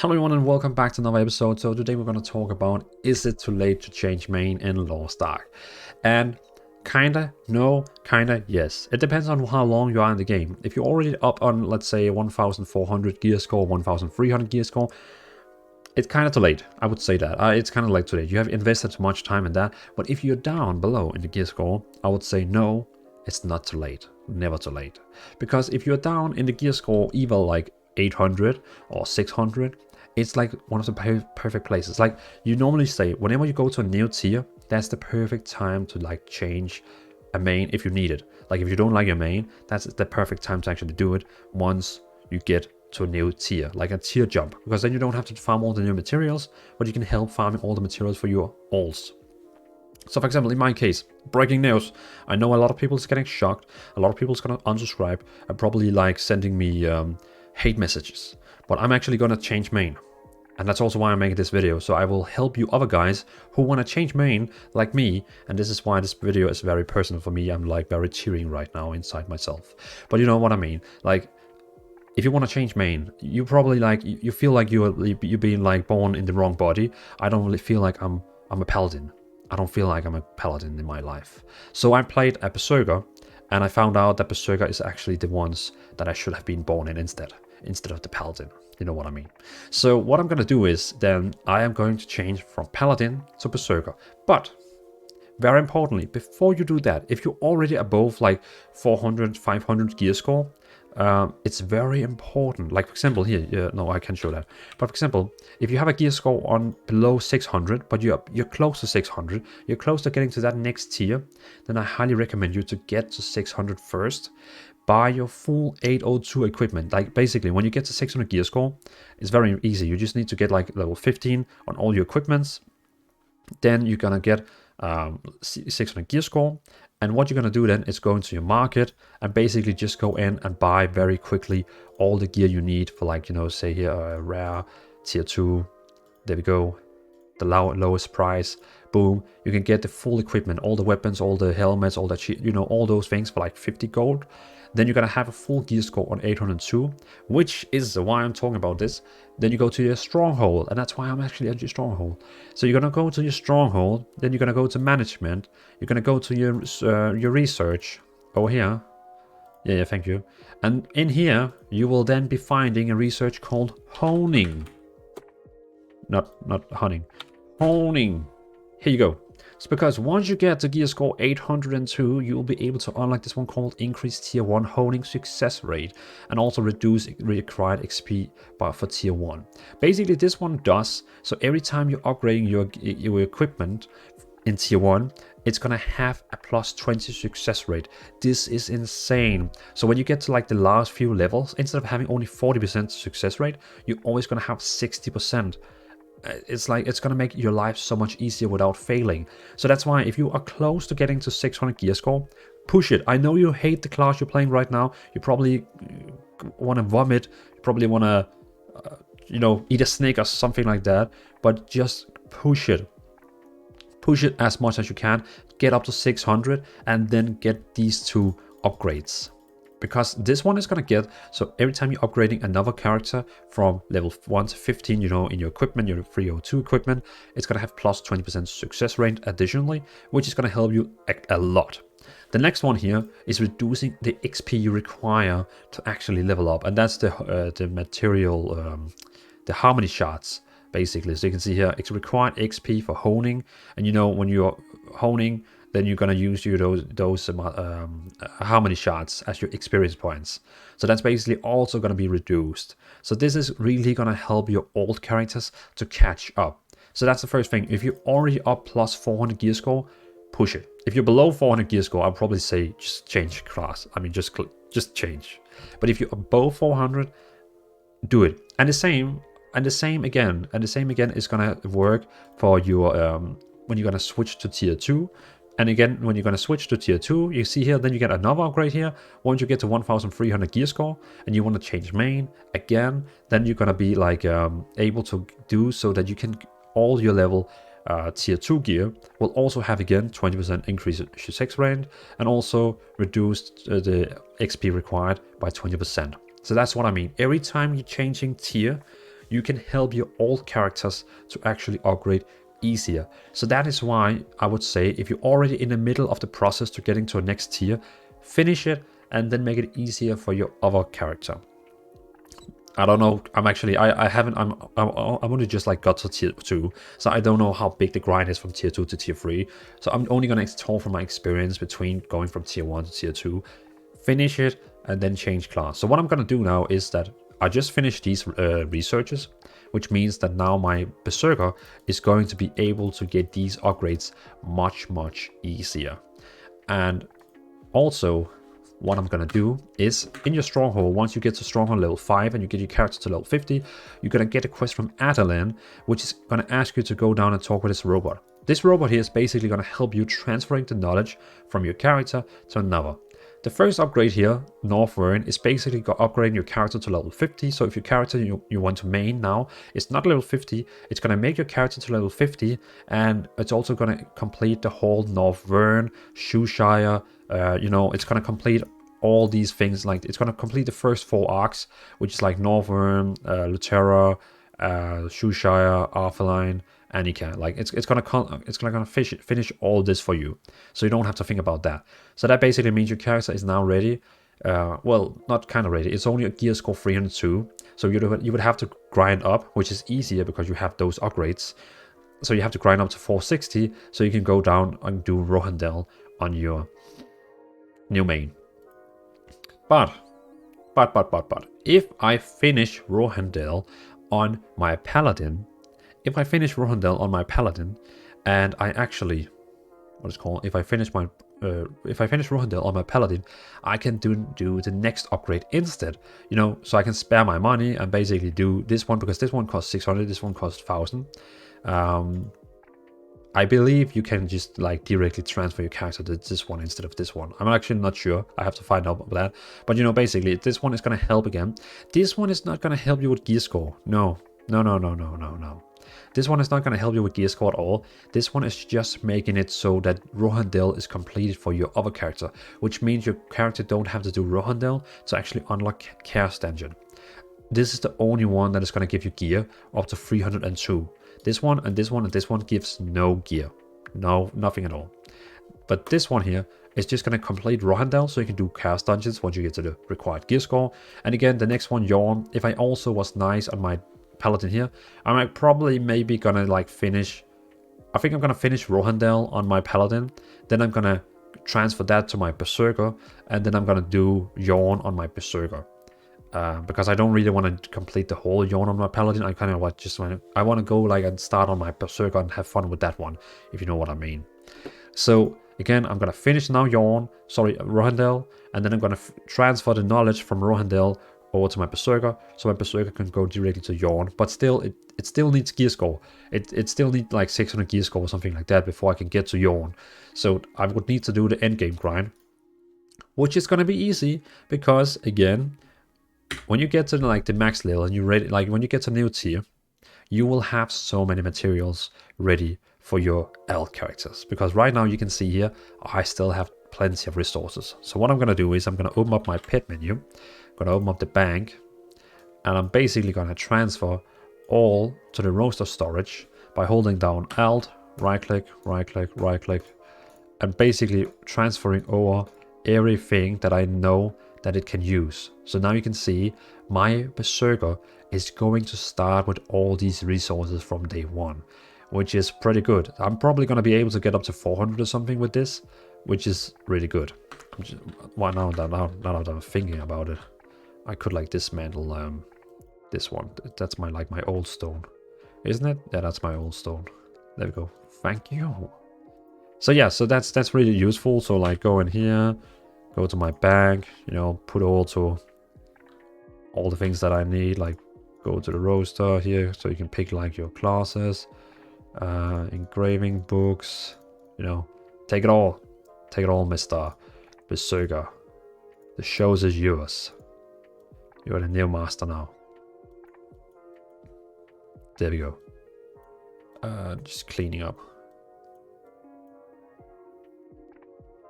Hello everyone and welcome back to another episode. So today we're going to talk about, is it too late to change main in Lost Ark? And kinda no, kinda yes. It depends on how long you are in the game. If you're already up on, let's say, 1400 gear score, 1300 gear score, it's kind of too late. I would say that. It's kind of late too late. You have invested too much time in that. But if you're down below in the gear score, I would say no, it's not too late. Never too late. Because if you're down in the gear score, either like 800 or 600, it's like one of the perfect places. Like you normally say, whenever you go to a new tier, that's the perfect time to like change a main if you need it. Like if you don't like your main, that's the perfect time to actually do it once you get to a new tier, like a tier jump, because then you don't have to farm all the new materials, but you can help farming all the materials for your alts. So for example, in my case, breaking news, I know a lot of people is getting shocked, a lot of people is gonna unsubscribe and probably like sending me hate messages, but I'm actually gonna change main. And that's also why I'm making this video, so I will help you other guys who want to change main like me, and this is why this video is very personal for me. I'm like very tearing right now inside myself. But you know what I mean, like if you want to change main, you probably like, you feel like you're being like born in the wrong body. I don't really feel like I'm a paladin. I don't feel like I'm a paladin in my life. So I played a berserker, and I found out that berserker is actually the ones that I should have been born in instead of the paladin. You know what I mean? So what I'm going to do is then I am going to change from paladin to berserker. But very importantly, before you do that, if you're already above like 400, 500 gear score, it's very important. Like for example here, no, I can't show that. But for example, if you have a gear score on below 600, but you're close to 600, you're close to getting to that next tier, then I highly recommend you to get to 600 first. Buy your full 802 equipment. Like basically, when you get to 600 gear score, it's very easy. You just need to get like level 15 on all your equipments. Then you're gonna get 600 gear score. And what you're gonna do then is go into your market and basically just go in and buy very quickly all the gear you need for, like, you know, say here rare tier 2. There we go. The lowest price. Boom, you can get the full equipment, all the weapons, all the helmets, all that shit, you know, all those things for like 50 gold. Then you're gonna have a full gear score on 802, which is why I'm talking about this. Then you go to your stronghold, and that's why I'm actually at your stronghold. So you're gonna go to your stronghold, then you're gonna go to management, you're gonna go to your research over here. Yeah, thank you. And in here, you will then be finding a research called honing. Not hunting. Honing. Here you go. It's because once you get to gear score 802, you'll be able to unlock this one called Increased Tier 1 Honing Success Rate, and also reduce required XP for Tier 1. Basically, this one does, so every time you're upgrading your equipment in Tier 1, it's gonna have a plus 20 success rate. This is insane. So when you get to like the last few levels, instead of having only 40% success rate, you're always gonna have 60%. It's like, it's gonna make your life so much easier without failing. So that's why if you are close to getting to 600 gear score, push it. I know you hate the class you're playing right now. You probably want to vomit. You probably want to you know, eat a snake or something like that, but just push it as much as you can. Get up to 600 and then get these two upgrades, because this one is going to get, so every time you're upgrading another character from level 1 to 15, you know, in your equipment, your 302 equipment, it's going to have plus 20% success rate additionally, which is going to help you a lot. The next one here is reducing the XP you require to actually level up, and that's the material, the harmony shards, basically. So you can see here, it's required XP for honing, and you know, when you're honing, then you're gonna use those harmony shards as your experience points. So that's basically also gonna be reduced. So this is really gonna help your old characters to catch up. So that's the first thing. If you're already up plus 400 gear score, push it. If you're below 400 gear score, I'll probably say just change class. I mean, just change. But if you're above 400, do it. And the same again is gonna work for your when you're gonna switch to tier 2. And again, when you're going to switch to tier 2, you see here, then you get another upgrade here. Once you get to 1300 gear score and you want to change main again, then you're going to be like able to do so that you can, all your level tier 2 gear will also have again 20% increase in success rate, and also reduced the XP required by 20%. So that's what I mean. Every time you're changing tier, you can help your old characters to actually upgrade easier. So that is why I would say, if you're already in the middle of the process to getting to a next tier, finish it and then make it easier for your other character. I don't know. I haven't. I'm only just like got to tier 2, so I don't know how big the grind is from tier 2 to tier 3. So I'm only gonna talk from my experience between going from tier 1 to tier 2. Finish it and then change class. So what I'm gonna do now is that I just finished these researches, which means that now my Berserker is going to be able to get these upgrades much easier. And also, what I'm gonna do is, in your stronghold, once you get to stronghold level 5 and you get your character to level 50, you're gonna get a quest from Dvalin, which is gonna ask you to go down and talk with this robot. This robot here is basically gonna help you transferring the knowledge from your character to another. The first upgrade here, Northern, is basically upgrading your character to level 50. So if your character you want to main now is not level 50, it's going to make your character to level 50, and it's also going to complete the whole Northern, Shoeshire, it's going to complete all these things. Like, it's going to complete the first 4 arcs, which is like Northern, Lutera, Shoeshire, Artheline, Annika. Like, it's gonna finish all this for you, so you don't have to think about that. So that basically means your character is now ready. Well, not kind of ready. It's only a gear score 302, so you would have to grind up, which is easier because you have those upgrades. So you have to grind up to 460, so you can go down and do Rohandel on your new main. But if I finish Rohandel on my Paladin, and I actually, if I finish Rohandel on my Paladin, I can do the next upgrade instead, so I can spare my money and basically do this one, because this one costs 600, this one costs 1000. I believe you can just like directly transfer your character to this one instead of this one. I'm actually not sure. I have to find out about that. But basically, this one is going to help again. This one is not going to help you with gear score. No. This one is not going to help you with gear score at all. This one is just making it so that Rohandel is completed for your other character, which means your character don't have to do Rohandel to actually unlock Chaos Dungeon. This is the only one that is going to give you gear up to 302. This one and this one and this one gives no gear. No, nothing at all. But this one here is just going to complete Rohandel, so you can do Chaos Dungeons once you get to the required gear score. And again, the next one, Yawn, if I also was nice on my Paladin here, I'm maybe gonna like finish. I think I'm gonna finish Rohandel on my Paladin, then I'm gonna transfer that to my Berserker, and then I'm gonna do Yawn on my Berserker. Because I don't really want to complete the whole Yawn on my Paladin. I kind of want to go like and start on my Berserker and have fun with that one, if you know what I mean. So again, I'm gonna finish now Rohandel, and then I'm gonna transfer the knowledge from Rohandel over to my Berserker, so my Berserker can go directly to Yawn. But still, it still needs gear score. It still needs like 600 gear score or something like that before I can get to Yawn. So I would need to do the endgame grind, which is gonna be easy because, again, when you get to like the max level and you're ready, like when you get to new tier, you will have so many materials ready for your elf characters. Because right now you can see here, I still have plenty of resources. So what I'm gonna do is I'm gonna open up my pet menu. Gonna open up the bank, and I'm basically gonna transfer all to the roster storage by holding down Alt, right click, and basically transferring over everything that I know that it can use. So now you can see my Berserker is going to start with all these resources from day one, which is pretty good. I'm probably gonna be able to get up to 400 or something with this, which is really good. Now that I'm thinking about it, I could like dismantle this one. That's my old stone, isn't it? Yeah, that's my old stone. There we go. Thank you. So yeah, so that's really useful. So like go in here, go to my bank, put all the things that I need. Like go to the roster here, so you can pick like your classes, engraving books. Take it all, Mr. Berserker. The shows is yours. You're the new master now. There we go. Just cleaning up.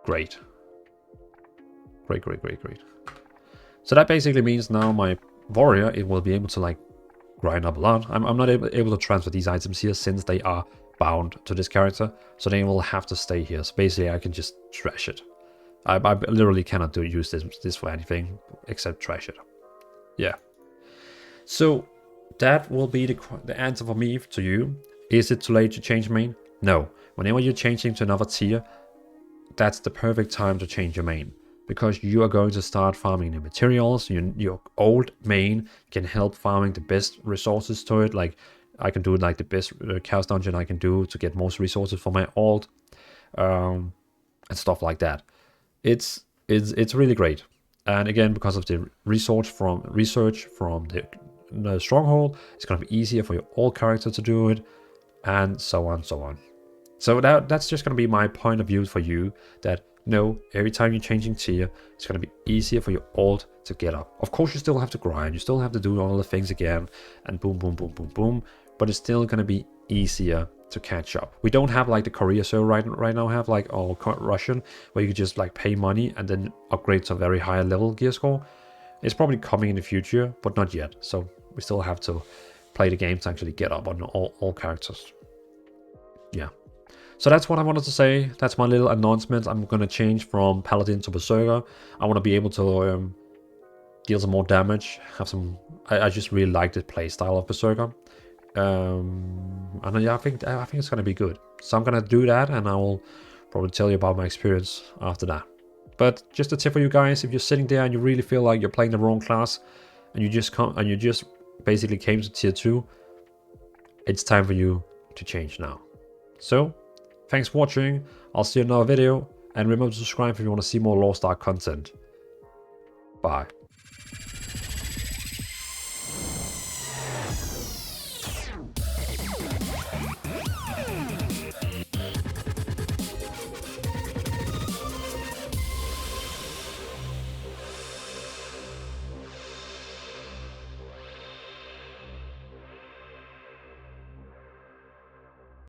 Great. Great. So that basically means now my warrior, it will be able to like grind up a lot. I'm not able to transfer these items here since they are bound to this character, so they will have to stay here. So basically I can just trash it. I literally cannot use this for anything except trash it. Yeah. So that will be the answer for me to you. Is it too late to change main? No. Whenever you're changing to another tier, that's the perfect time to change your main, because you are going to start farming the materials. Your old main can help farming the best resources to it. Like I can do like the best chaos dungeon I can do to get most resources for my alt, and stuff like that. It's really great. And again, because of the research from the stronghold, it's going to be easier for your alt character to do it, and so on, so on. So that's just going to be my point of view for you, that no, every time you're changing tier, it's going to be easier for your alt to get up. Of course, you still have to grind, you still have to do all the things again, and boom, boom, boom, boom, boom, but it's still going to be easier to catch up. We don't have like the Korea server right now have like all Russian, where you can just like pay money and then upgrade to a very high level gear score. It's probably coming in the future, but not yet. So we still have to play the game to actually get up on all characters. Yeah. So that's what I wanted to say. That's my little announcement. I'm going to change from Paladin to Berserker. I want to be able to deal some more damage. I just really like the playstyle of Berserker. And yeah, I think it's going to be good. So I'm going to do that, and I will probably tell you about my experience after that. But just a tip for you guys, if you're sitting there and you really feel like you're playing the wrong class, and you just basically came to tier 2, it's time for you to change now. So thanks for watching. I'll see you in another video, and remember to subscribe if you want to see more Lost Ark content. Bye.